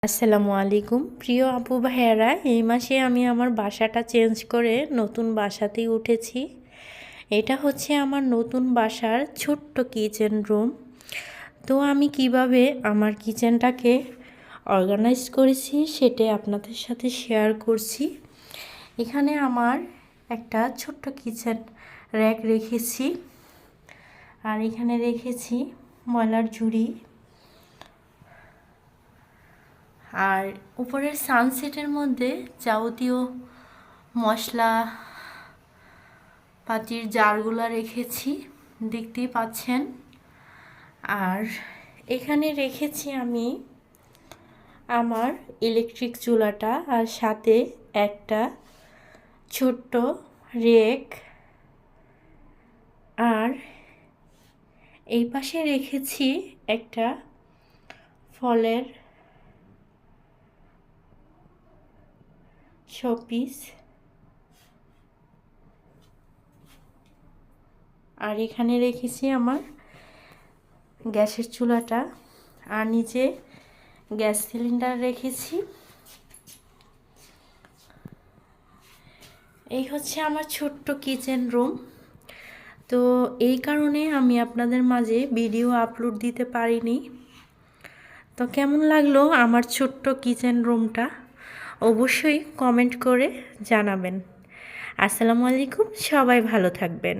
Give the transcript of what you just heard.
আসসালামু আলাইকুম প্রিয় আপু ভাইয়ারা, এই মাসে আমি আমার বাসাটা চেঞ্জ করে নতুন বাসাতেই উঠেছি। এটা হচ্ছে আমার নতুন বাসার ছোট্ট কিচেন রুম। তো আমি কিভাবে আমার কিচেনটাকে অর্গানাইজ করেছি সেটা আপনাদের সাথে শেয়ার করছি। এখানে আমার একটা ছোট্ট কিচেন র্যাক রেখেছি, আর এখানে রেখেছি ময়লার ঝুড়ি, আর উপরের সানসেটের মধ্যে যাবতীয় মশলা পাতির জারগুলো রেখেছি, দেখতেই পাচ্ছেন। আর এখানে রেখেছি আমি আমার ইলেকট্রিক চুলাটা, আর সাথে একটা ছোট্ট রেক। আর এই পাশে রেখেছি একটা ফলের শোপিস। আর এখানে রেখেছি আমার গ্যাসের চুলাটা, আর নিচে গ্যাস সিলিন্ডার রেখেছি। এই হচ্ছে আমার ছোট্ট কিচেন রুম। তো এই কারণে আমি আপনাদের মাঝে ভিডিও আপলোড দিতে পারিনি। তো কেমন লাগলো আমার ছোট্ট কিচেন রুমটা অবশ্যই কমেন্ট করে জানাবেন। আসসালামু আলাইকুম, সবাই ভালো থাকবেন।